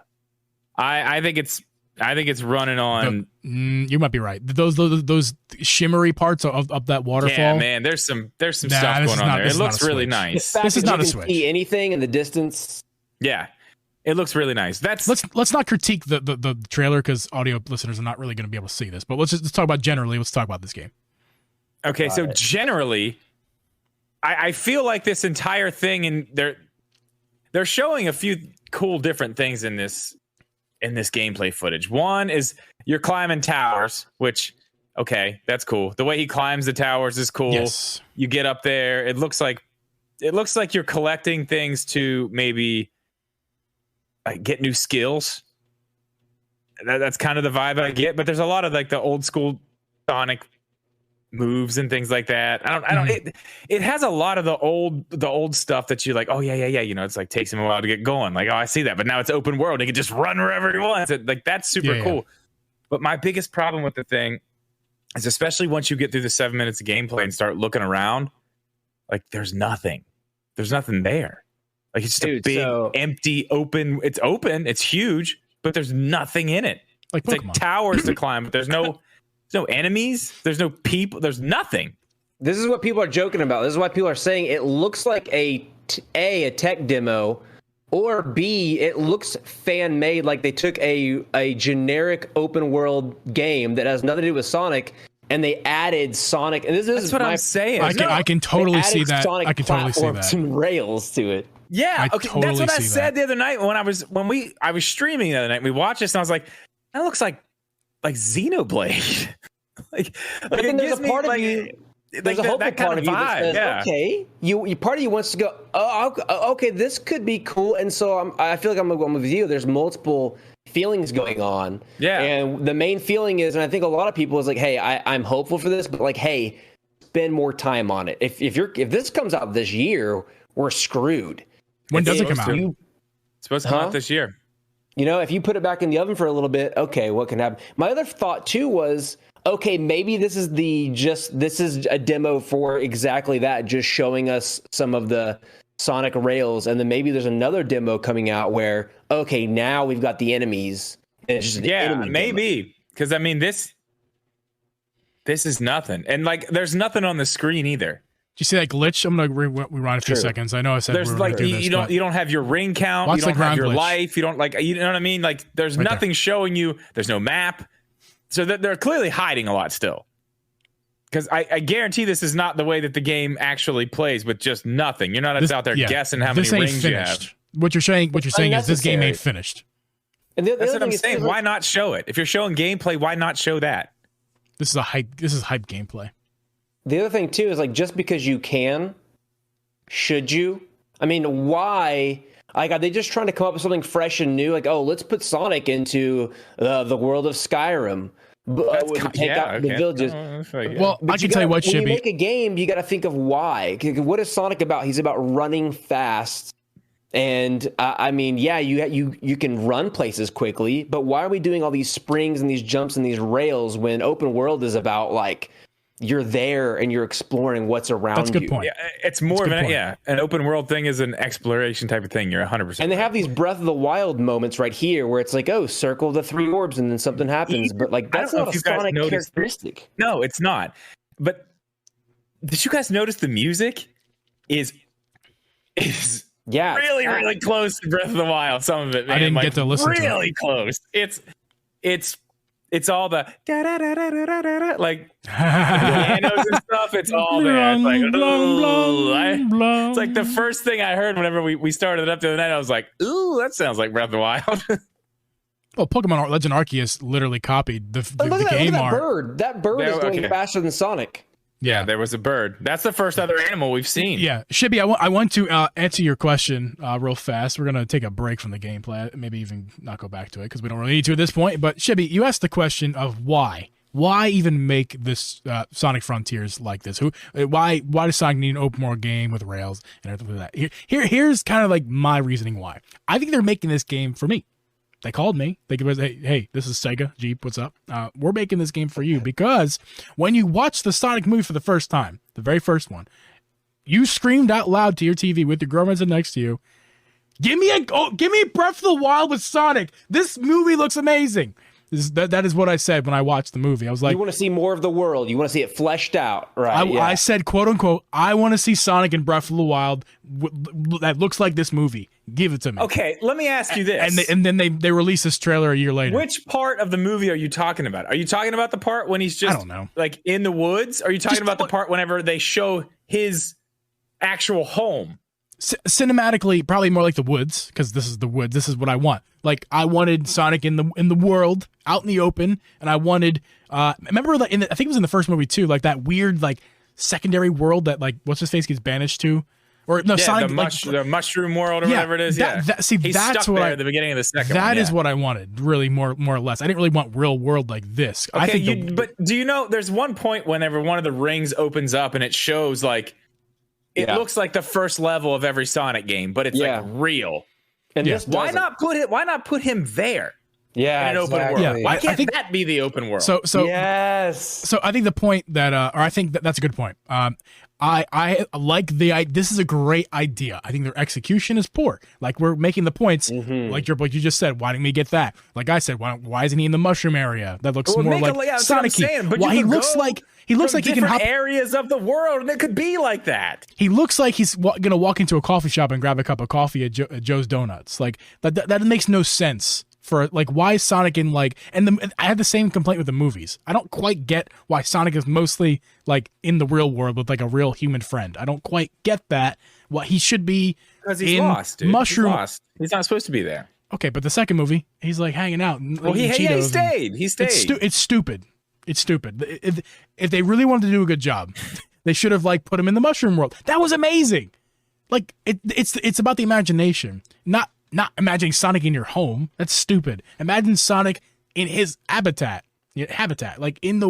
I think it's running on. You might be right. Those shimmery parts of that waterfall. Yeah, man. There's some stuff going on there. It looks really nice. This is not a Switch. See anything in the distance? Yeah, it looks really nice. Let's not critique the trailer because audio listeners are not really going to be able to see this. But let's talk about generally. Let's talk about this game. Okay, so generally, I feel like this entire thing, and they're showing a few cool different things in this gameplay footage. One is you're climbing towers, which, okay, that's cool. The way he climbs the towers is cool. Yes. You get up there. It looks like you're collecting things to maybe get new skills. That's kind of the vibe I get. But there's a lot of like the old school Sonic moves and things like that. It has a lot of the old stuff that you like, oh yeah, you know, it's like takes him a while to get going, like, oh, I see that, but now it's open world, he can just run wherever he wants. Like that's super cool. But my biggest problem with the thing is, especially once you get through the 7 minutes of gameplay and start looking around, like there's nothing there. Like it's just a big empty open. It's open, it's huge, but there's nothing in it. Like it's like towers to climb, but there's no enemies, there's no people, there's nothing. This is what people are joking about. This is why people are saying it looks like a tech demo, or B, it looks fan made, like they took a generic open world game that has nothing to do with Sonic and they added Sonic. And that's what I'm saying. I can totally see that. I can totally see that. And rails to it. Yeah, okay. That's what I said the other night when I was streaming the other night. We watched this and I was like, that looks like Xenoblade. like then there's a part of you. There's a hopeful part of you that says, okay, you part of you wants to go, okay, this could be cool, and so I feel like I'm with you. There's multiple feelings going on, and the main feeling is, and I think a lot of people is like, hey, I'm hopeful for this, but like, hey, spend more time on it. If this comes out this year, we're screwed. When does it come out? It's supposed to come out this year. You know, if you put it back in the oven for a little bit, okay, what can happen? My other thought too was, okay, maybe this is a demo for exactly that, just showing us some of the Sonic rails, and then maybe there's another demo coming out where, okay, now we've got the enemies. And it's just an enemy maybe, because I mean this is nothing, and like there's nothing on the screen either. Do you see that glitch? I'm gonna rewind a few seconds. I know I said there's like you don't have your ring count, you don't have your life, you don't you know what I mean? Like there's nothing showing you. There's no map. So they're clearly hiding a lot still. because I guarantee this is not the way that the game actually plays with just nothing. You're not out there guessing how many rings you have. What you're saying is this game ain't finished. And the That's other what I'm thing saying. Why not show it? If you're showing gameplay, why not show that? This is hype gameplay. The other thing too is like, just because you can, should you? I mean, why? Like, are they just trying to come up with something fresh and new? Like, oh, let's put Sonic into the world of Skyrim. Take out the villages. Well, I can tell you what, when Shibby. you make a game, you got to think of why. What is Sonic about? He's about running fast. And I mean, yeah, you can run places quickly, but why are we doing all these springs and these jumps and these rails when open world is about like you're there and you're exploring what's around you? That's a good point. Yeah, it's more of an open world thing is an exploration type of thing. You're 100%. And they have these Breath of the Wild moments right here where it's like, oh, circle the 3 orbs and then something happens. But like, that's not a Sonic characteristic. No, it's not. But did you guys notice the music is really close to Breath of the Wild? Some of it, man, I didn't get to listen to it. Really close. It's all the da da da da da da da, like pianos and stuff. It's all there. It's like, it's like the first thing I heard whenever we started it up the other night. I was like, ooh, that sounds like Breath of the Wild. Well, Pokemon Legend Arceus literally copied the game art. That bird is going faster than Sonic. Yeah, there was a bird. That's the first other animal we've seen. Yeah, Shibby, I want to answer your question real fast. We're going to take a break from the gameplay, maybe even not go back to it because we don't really need to at this point. But Shibby, you asked the question of why. Why even make this Sonic Frontiers like this? Why does Sonic need an open world game with rails and everything like that? Here's kind of like my reasoning why. I think they're making this game for me. They called me. They was, hey, this is Sega. Jeep, what's up? We're making this game for you because when you watch the Sonic movie for the first time, the very first one, you screamed out loud to your TV with your girlfriend sitting next to you, give me Breath of the Wild with Sonic. This movie looks amazing. That is what I said when I watched the movie. I was like, you want to see more of the world. You want to see it fleshed out, right? I said, quote unquote, I want to see Sonic in Breath of the Wild that looks like this movie. Give it to me. Okay, let me ask you this. And then they released this trailer a year later. Which part of the movie are you talking about? Are you talking about the part when he's just, I don't know, like in the woods? Are you talking about the part whenever they show his actual home? Cinematically, probably more like the woods, because this is the woods. This is what I want. Like, I wanted Sonic in the world, out in the open, and I wanted. Remember, I think it was in the first movie too, like that weird like secondary world that like what's his face gets banished to, or no, Sonic the mushroom world or whatever it is. He's that's stuck there at the beginning of the second. That is what I wanted, really, more or less. I didn't really want real world like this. Okay, I think but do you know? There's one point whenever one of the rings opens up and it shows like. It looks like the first level of every Sonic game, but it's like real. And why not put him there? Yeah, in an open world. Yeah, why can't that be the open world? So yes. So I think the point that, or I think that's a good point. I like this is a great idea. I think their execution is poor. Like we're making the points, like you just said. Why didn't we get that? Like I said, why isn't he in the mushroom area? That looks more like Sonic-y. Well, he looks like he can hop areas of the world, and it could be like that. He looks like he's gonna walk into a coffee shop and grab a cup of coffee at Joe's Donuts. Like that makes no sense. For like, why is Sonic in like, and I had the same complaint with the movies. I don't quite get why Sonic is mostly like in the real world with like a real human friend. I don't quite get that. What he should be because he's in lost, dude. Mushroom. He's lost. He's not supposed to be there. Okay, but the second movie, he's like hanging out. Well, he stayed. He stayed. It's stupid. It's stupid. If they really wanted to do a good job, they should have like put him in the mushroom world. That was amazing. Like it's about the imagination, not imagining Sonic in your home. That's stupid. Imagine Sonic in his habitat, like in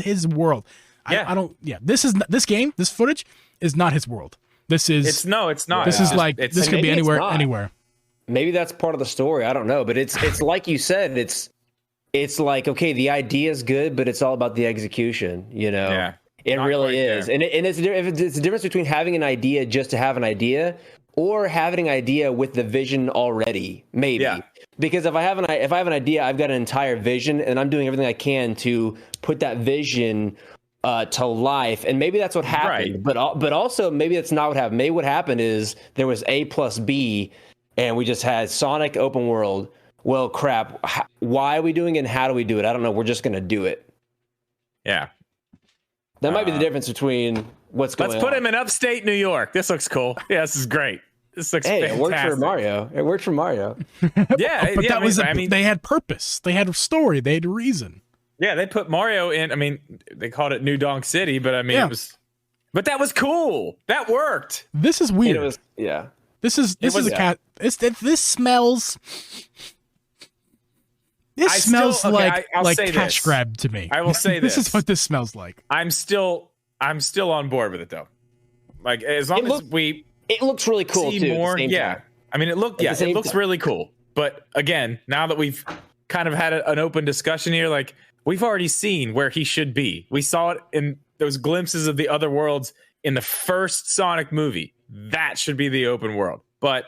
his world. Yeah. I don't. Yeah, this footage is not his world. It's not. This is like this could be anywhere. Maybe that's part of the story. I don't know, but it's like you said. It's like, okay, the idea is good, but it's all about the execution. You know, yeah, it really is, and it's the difference between having an idea just to have an idea. Or having an idea with the vision already, maybe. Yeah. Because if I have an idea, I've got an entire vision, and I'm doing everything I can to put that vision to life. And maybe that's what happened. Right. But also maybe that's not what happened. Maybe what happened is there was A plus B, and we just had Sonic open world. Well, crap. Why are we doing it, and how do we do it? I don't know. We're just going to do it. Yeah. That might be the difference between what's going on. Let's put him in upstate New York. This looks cool. Yeah, this is great. This looks fantastic. It worked for Mario. It worked for Mario. Yeah, but yeah, that was. I mean, they had purpose. They had a story. They had a reason. Yeah, they put Mario in. I mean, they called it New Donk City, but I mean, Yeah. it was. But that was cool. That worked. This is weird. It was, yeah. This is a cat. This smells. This smells like cash grab to me. I will say this is what this smells like. I'm still on board with it though. Like as long as we it looks really cool see too. more, yeah. Time. I mean, it looks really cool. But again, now that we've kind of had an open discussion here, like we've already seen where he should be. We saw it in those glimpses of the other worlds in the first Sonic movie. That should be the open world. But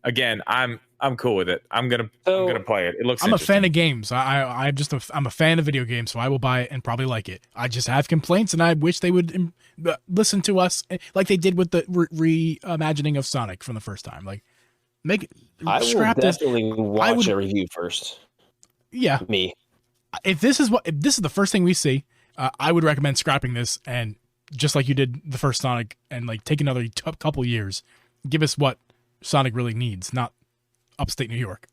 again, I'm cool with it. I'm gonna play it. It looks. I'm a fan of games. I'm a fan of video games, so I will buy it and probably like it. I just have complaints, and I wish they would listen to us like they did with the reimagining of Sonic from the first time. Like, make it. I will definitely watch a review first. Yeah, me. If this is the first thing we see, I would recommend scrapping this and just like you did the first Sonic, and like take another couple years. Give us what Sonic really needs, not upstate New York.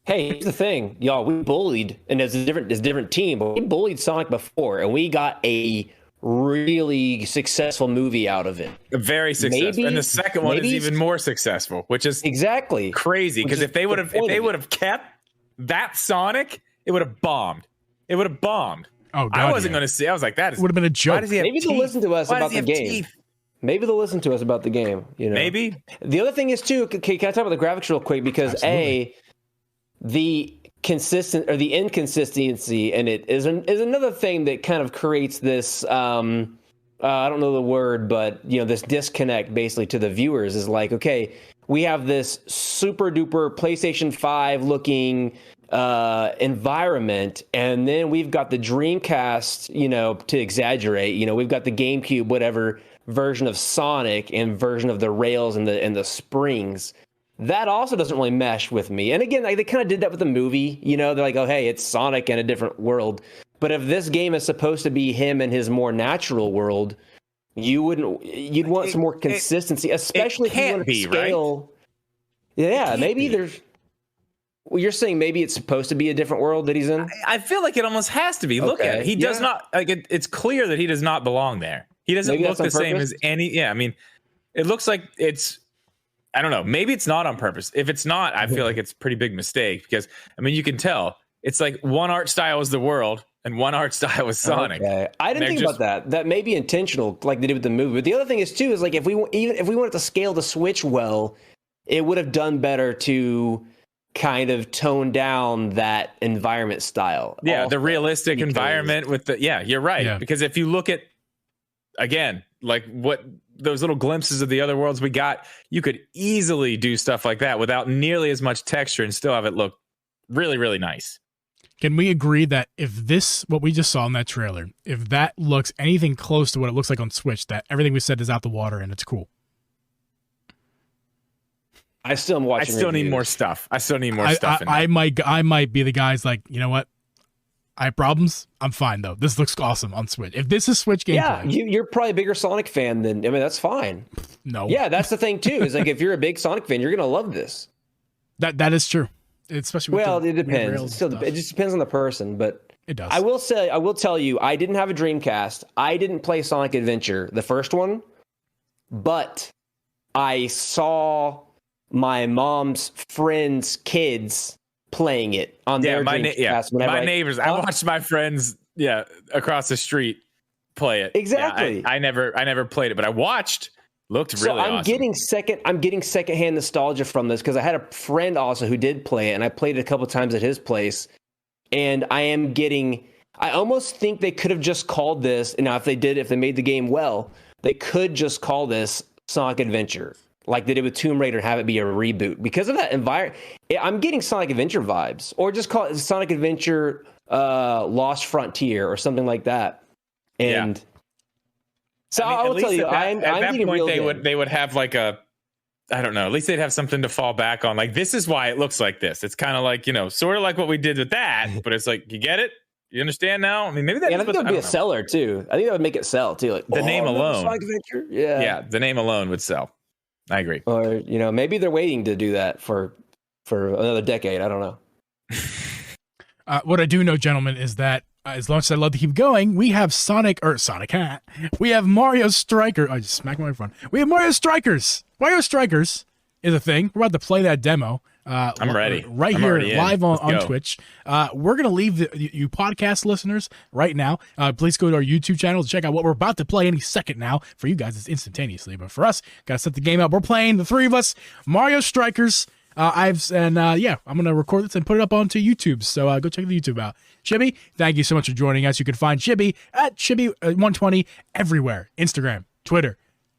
Hey, here's the thing, y'all. We bullied, and it's a different team, but we bullied Sonic before, and we got a really successful movie out of it. Very successful, and the second one is even more successful, which is exactly crazy. Because if they would have kept that Sonic, it would have bombed. It would have bombed. Oh, God, I wasn't going to see. I was like, that would have been a joke. Why does he have Maybe teeth? they'll listen to us about the game. Teeth? Maybe they'll listen to us about the game. You know, maybe. The other thing is too. Can I talk about the graphics real quick? Because the inconsistency in it is another thing that kind of creates this. I don't know the word, but this disconnect basically to the viewers is like, okay, we have this super duper PlayStation 5 looking environment, and then we've got the Dreamcast, to exaggerate, we've got the GameCube, whatever version of Sonic and version of the rails and the springs. That also doesn't really mesh with me. And again, they kind of did that with the movie, they're like, oh, hey, it's Sonic in a different world. But if this game is supposed to be him in his more natural world, you'd want some more consistency, especially if you want to scale. Right? Yeah, maybe there's. Well, you're saying maybe it's supposed to be a different world that he's in? I feel like it almost has to be. Look at it. He does not, like, it's clear that he does not belong there. He doesn't look the same as any. Yeah, I mean, it looks like it's, I don't know. Maybe it's not on purpose. If it's not, I feel like it's a pretty big mistake because, I mean, you can tell it's like one art style is the world and one art style is Sonic. Okay. I didn't think about that. That may be intentional, like they did with the movie. But the other thing is too is like if we wanted to scale the Switch well, it would have done better to kind of tone down that environment style. Yeah, also, the realistic environment with the you're right. Yeah. Because if you look at again, like what those little glimpses of the other worlds we got, you could easily do stuff like that without nearly as much texture and still have it look really, really nice. Can we agree that if this, what we just saw in that trailer, if that looks anything close to what it looks like on Switch, that everything we said is out the water and it's cool? I still am watching. I still need more stuff. I still need more stuff. I might be the guys like, you know what? I have problems. I'm fine though. This looks awesome on Switch. If this is Switch gameplay, you're probably a bigger Sonic fan than. I mean, that's fine. No. Yeah, that's the thing too. Is like if you're a big Sonic fan, you're gonna love this. That is true. Especially with it depends. It just depends on the person, but it does. I will tell you, I didn't have a Dreamcast. I didn't play Sonic Adventure, the first one, but I saw my mom's friends' kids playing it on their Dreamcast. My neighbors. I watched my friends, across the street play it. Exactly. I never played it, but I watched. Looked really awesome. I'm getting secondhand nostalgia from this because I had a friend also who did play it, and I played it a couple times at his place. And I almost think they could have just called this. And now, if they made the game well, they could just call this Sonic Adventure, like they did with Tomb Raider, and have it be a reboot because of that environment. I'm getting Sonic Adventure vibes, or just call it Sonic Adventure Lost Frontier or something like that. And so I will tell you, at that point they would have like a, I don't know, at least they'd have something to fall back on. Like, this is why it looks like this. It's kind of like, sort of like what we did with that, but it's like, you get it? You understand now? I mean, maybe that. Yeah, I think that would be a seller too. I think that would make it sell too. Like the name alone. Sonic Adventure. Yeah. Yeah, the name alone would sell. I agree. Or maybe they're waiting to do that for another decade. I don't know. What I do know, gentlemen, is that as long as I'd love to keep going, we have we have Mario Striker. I just smacked my phone. We have Mario Strikers. Mario Strikers is a thing. We're about to play that demo. I'm ready. Right here, live on Twitch. We're going to leave you podcast listeners right now. Please go to our YouTube channel to check out what we're about to play any second now. For you guys, it's instantaneously. But for us, got to set the game up. We're playing, the three of us, Mario Strikers. I'm going to record this and put it up onto YouTube. So go check the YouTube out. Chibi, thank you so much for joining us. You can find Chibi at Chibi120 everywhere. Instagram, Twitter,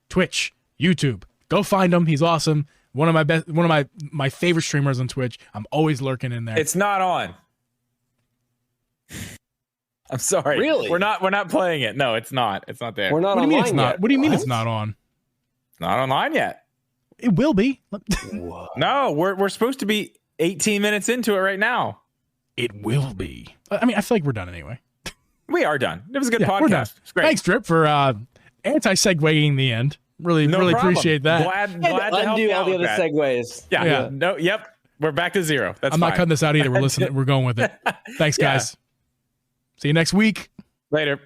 Twitch, YouTube. Go find him. He's awesome. One of my favorite streamers on Twitch. I'm always lurking in there. It's not on. I'm sorry. Really? We're not playing it. No, it's not. It's not there. We're not What do you mean online it's not? yet. What do you mean it's not on? It's not online yet. It will be. No, we're supposed to be 18 minutes into it right now. It will be. I mean, I feel like we're done anyway. We are done. It was a good Yeah, we're done. podcast. It's great. Thanks, Drip, for anti-segueing the end. Really problem. appreciate that. Glad to help Undo you all out the with other that. segues. Yeah. No. Yep. We're back to zero. That's I'm not fine. cutting this out either. We're listening. We're going with it. Thanks, guys. See you next week. Later.